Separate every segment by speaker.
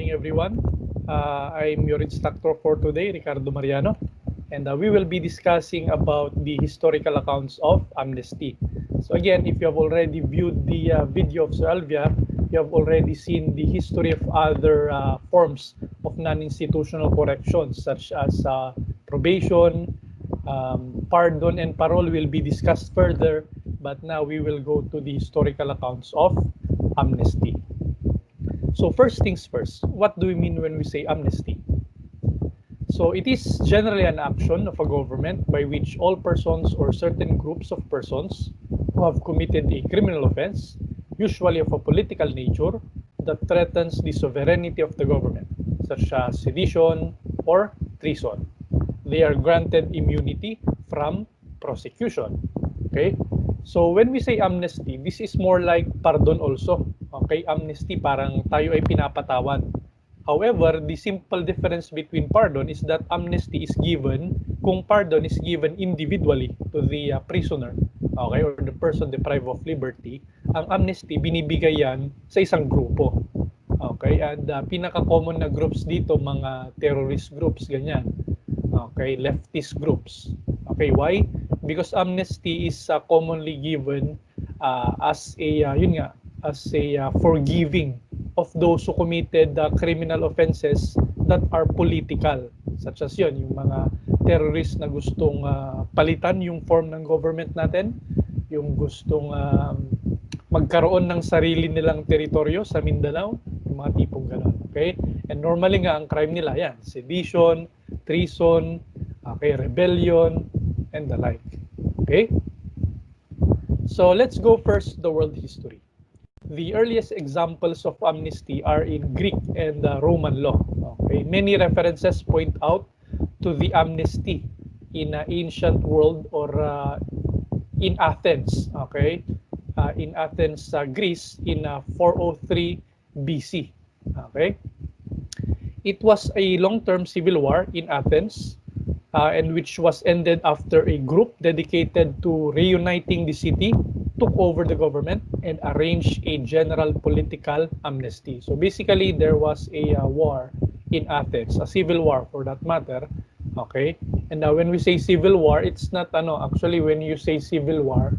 Speaker 1: morning, everyone. I'm your instructor for today, Ricardo Mariano, and we will be discussing about the historical accounts of amnesty. So again, if you have already viewed the video of Salvia, you have already seen the history of other forms of non-institutional corrections, such as probation, pardon, and parole will be discussed further, but now we will go to the historical accounts of amnesty. So first things first, what do we mean when we say amnesty? So it is generally an action of a government by which all persons or certain groups of persons who have committed a criminal offense, usually of a political nature, that threatens the sovereignty of the government, such as sedition or treason. They are granted immunity from prosecution. Okay? So when we say amnesty, this is more like pardon also. Okay, amnesty parang tayo ay pinapatawad. However, the simple difference between pardon is that amnesty is given kung pardon is given individually to the prisoner, okay, or the person deprived of liberty. Ang amnesty binibigay yan sa isang grupo. Okay, and pinaka-common na groups dito mga terrorist groups ganyan. Okay, leftist groups. Okay, why? Because amnesty is commonly given as a forgiving of those who committed criminal offenses that are political, such as yun, yung mga terrorists na gustong palitan yung form ng government natin, yung gustong magkaroon ng sarili nilang teritoryo sa Mindanao, yung mga tipong gano'n. Okay? And normally nga ang crime nila yan, sedition, treason, okay, rebellion, and the like. Okay? So let's go first the world history. The earliest examples of amnesty are in Greek and Roman law. Okay? Many references point out to the amnesty in ancient world or in Athens. Okay? In Athens, Greece, in 403 BC. Okay? It was a long-term civil war in Athens, and which was ended after a group dedicated to reuniting the city took over the government and arranged a general political amnesty. So basically, there was a war in Athens, a civil war for that matter. Okay, and when we say civil war, it's not actually when you say civil war,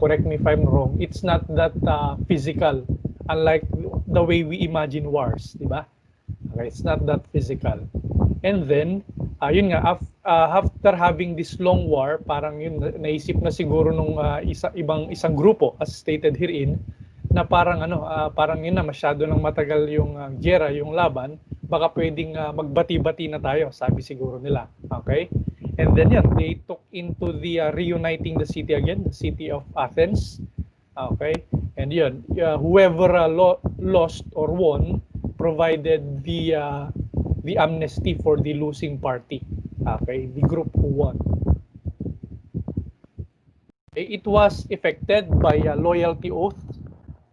Speaker 1: correct me if I'm wrong, it's not that physical, unlike the way we imagine wars, di ba? Okay, it's not that physical. And then, yun nga, after having this long war, parang yun, naisip na siguro nung isang grupo, as stated herein, na parang parang yun na, masyado nang matagal yung giyera, yung laban, baka pwedeng magbati-bati na tayo, sabi siguro nila. Okay? And then yan, they took into the reuniting the city again, the city of Athens. Okay? And yun, whoever lost or won provided the amnesty for the losing party. Okay, the group who won. Okay, it was effected by a loyalty oath,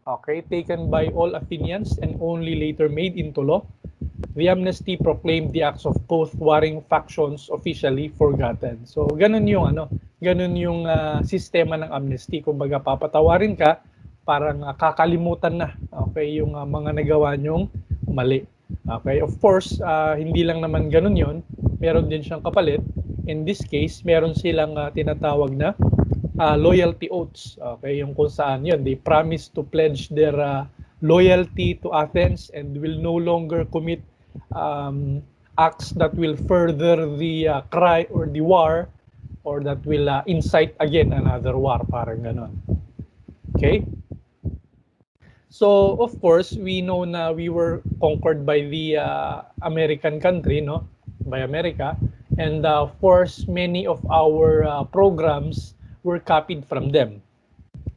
Speaker 1: okay, taken by all Athenians and only later made into law. The amnesty proclaimed the acts of both warring factions officially forgotten. So ganun yung sistema ng amnesty. Kumbaga papatawarin ka, parang kakalimutan na, okay, yung mga nagawa nyong mali. Okay, of course, hindi lang naman ganun yon, meron din siyang kapalit. In this case, meron silang tinatawag na loyalty oaths. Okay, yung kung saan yun, they promise to pledge their loyalty to Athens and will no longer commit acts that will further the cry or the war, or that will incite again another war, parang ganon. Okay? So, of course, we know na we were conquered by the American country, no? By America. And of course, many of our programs were copied from them.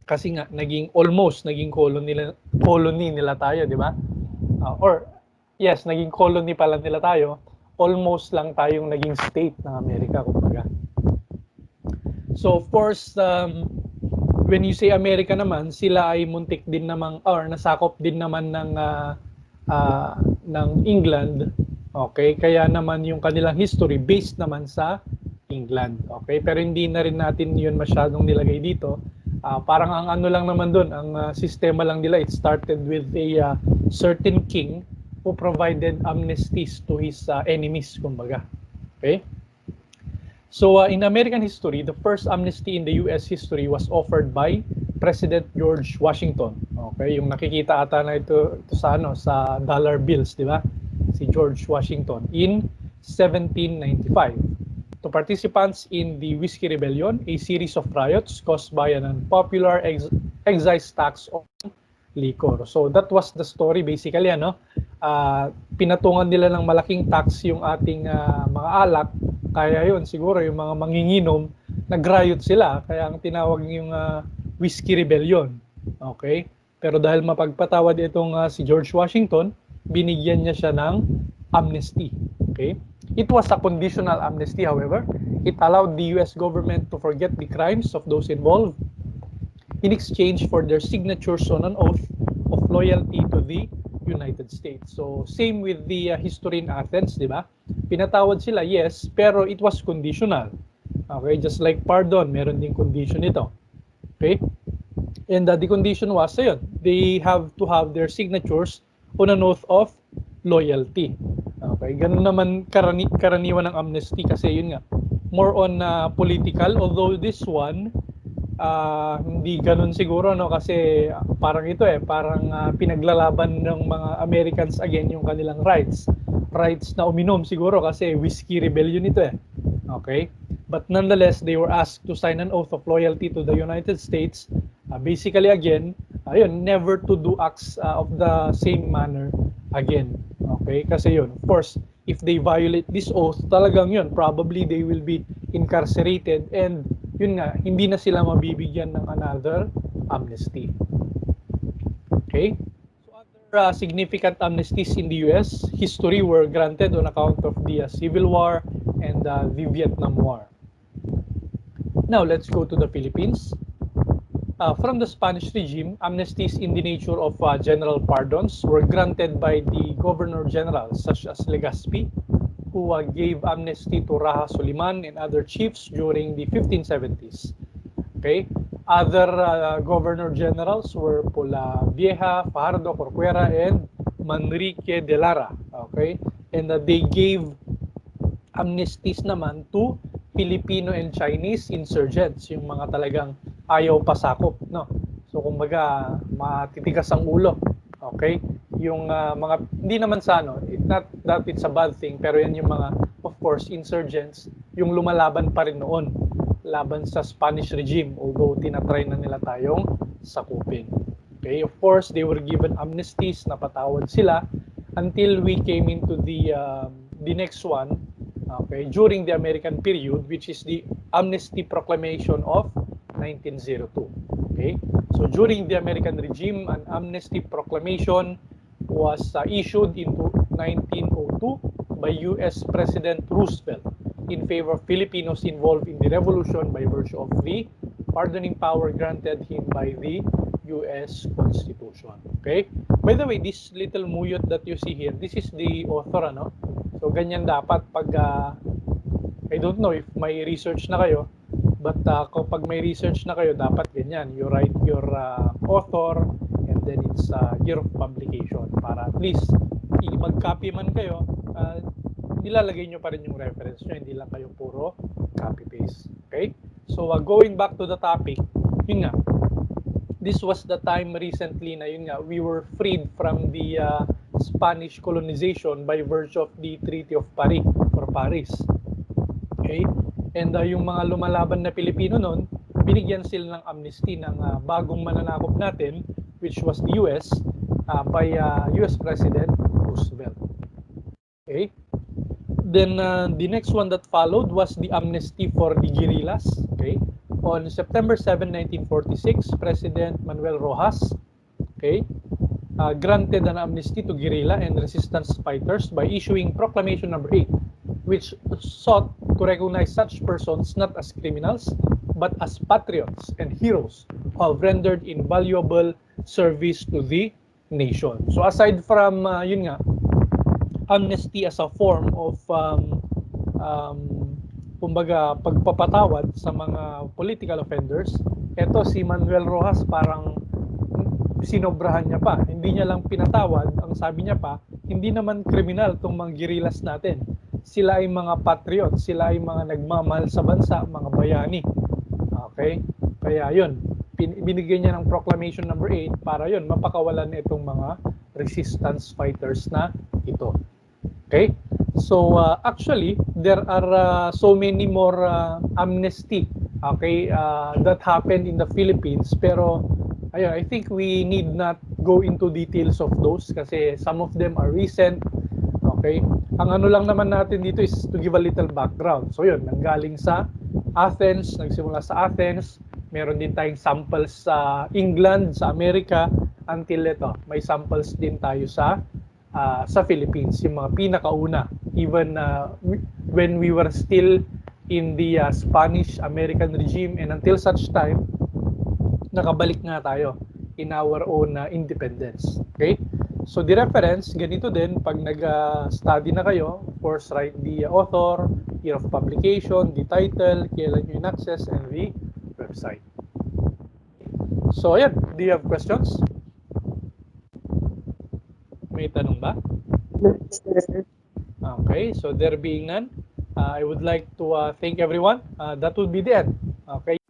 Speaker 1: Kasi nga, naging colony nila tayo, di ba? Naging colony pala nila tayo. Almost lang tayong naging state ng Amerika, kumbaga. So, of course, when you say America naman, sila ay muntik din namang or nasakop din naman ng England. Okay, kaya naman yung kanilang history based naman sa England. Okay, pero hindi na rin natin 'yun masyadong nilagay dito. Parang ang lang naman doon, ang sistema lang nila, it started with a certain king who provided amnesties to his enemies, kumbaga. Okay? So in American history, the first amnesty in the US history was offered by President George Washington. Okay, yung nakikita ata na ito sa dollar bills, di ba? Si George Washington in 1795. To participants in the Whiskey Rebellion, a series of riots caused by an unpopular excise tax on liquor. So that was the story basically, ano? Pinatungan nila ng malaking tax yung ating mga alak. Kaya yun, siguro yung mga manginginom, nag-riot sila. Kaya ang tinawag yung Whiskey Rebellion. Okay? Pero dahil mapagpatawad itong si George Washington, binigyan niya siya ng amnesty. Okay? It was a conditional amnesty, however. It allowed the US government to forget the crimes of those involved in exchange for their signatures on an oath of loyalty to the United States. So, same with the history in Athens, di ba? Pinatawad sila, yes, pero it was conditional. Okay, just like pardon, meron ding condition ito. Okay? And the condition was, ayun, they have to have their signatures on an oath of loyalty. Okay, ganun naman karaniwan ng amnesty kasi yun nga, more on political, although this one, hindi ganun siguro, no, kasi parang ito parang pinaglalaban ng mga Americans again yung kanilang rights na uminom siguro kasi Whiskey Rebellion ito okay, but nonetheless they were asked to sign an oath of loyalty to the United States, basically again, ayun, never to do acts of the same manner again. Okay, kasi yun, of course, if they violate this oath, talagang yun, probably they will be incarcerated and yun nga, hindi na sila mabibigyan ng another amnesty. Okay? So other significant amnesties in the US history were granted on account of the Civil War and the Vietnam War. Now, let's go to the Philippines. From the Spanish regime, amnesties in the nature of general pardons were granted by the governor-general such as Legazpi, who gave amnesty to Raja Soliman and other chiefs during the 1570s. Okay, other governor-generals were Pola Vieja, Fajardo, Corcuera, and Manrique de Lara. Okay, and they gave amnesties naman to Filipino and Chinese insurgents, yung mga talagang ayaw pasakop, no? So kumbaga matitigas ang ulo. Okay? Yung mga hindi naman sa not that it's a bad thing, pero yan yung mga, of course, insurgents, yung lumalaban pa rin noon laban sa Spanish regime, although tinatry na nila tayong sakupin. Okay? Of course, they were given amnesties, napatawad sila until we came into the next one, okay, during the American period, which is the Amnesty Proclamation of 1902. Okay, so during the American regime, an amnesty proclamation was issued in 1902 by U.S. President Roosevelt in favor of Filipinos involved in the revolution by virtue of the pardoning power granted him by the U.S. Constitution. Okay? By the way, this little muyot that you see here, this is the author, ano? So, ganyan dapat pag, I don't know if may research na kayo, but kapag may research na kayo, dapat ganyan. You write your author and then it's year of publication para at least mag-copy man kayo, nilalagay nyo pa rin yung reference nyo, hindi lang kayo puro copy-paste. Okay? So, going back to the topic, yun nga, this was the time recently na yun nga, we were freed from the Spanish colonization by virtue of the Treaty of Paris or Paris. Okay? And yung mga lumalaban na Pilipino noon, binigyan sila ng amnesty ng bagong mananakop natin, which was the US, by US President Roosevelt. Okay? Then the next one that followed was the amnesty for the guerrillas. Okay? On September 7, 1946, President Manuel Rojas, okay, granted an amnesty to guerrilla and resistance fighters by issuing Proclamation Number 8, which sought to recognize such persons not as criminals, but as patriots and heroes who have rendered invaluable service to the nation. So aside from, yun nga, amnesty as a form of, kumbaga, pagpapatawad sa mga political offenders, eto si Manuel Rojas parang sinobrahan niya pa. Hindi niya lang pinatawad, ang sabi niya pa, hindi naman kriminal itong mga guerrillas natin. Sila ay mga patriot, sila ay mga nagmamahal sa bansa, mga bayani. Okay? Kaya yun, binigyan niya ng Proclamation number 8 para yun, mapakawalan itong mga resistance fighters na ito. Okay? So actually, there are so many more amnesty, okay, that happened in the Philippines. Pero ayun, I think we need not go into details of those kasi some of them are recent. Okay? Ang ano lang naman natin dito is to give a little background. So yun, nanggaling sa Athens, nagsimula sa Athens. Meron din tayong samples sa England, sa Amerika, until ito, may samples din tayo sa Philippines, yung mga pinakauna. Even when we were still in the Spanish-American regime, and until such time, nakabalik nga tayo in our own independence. Okay? So the reference, ganito din, pag nag-study na kayo, of course, write the author, year of publication, the title, kailan nyo in-access, and the website. So ayan, do you have questions? May tanong ba? Okay, so there being none, I would like to thank everyone. That would be the end. Okay.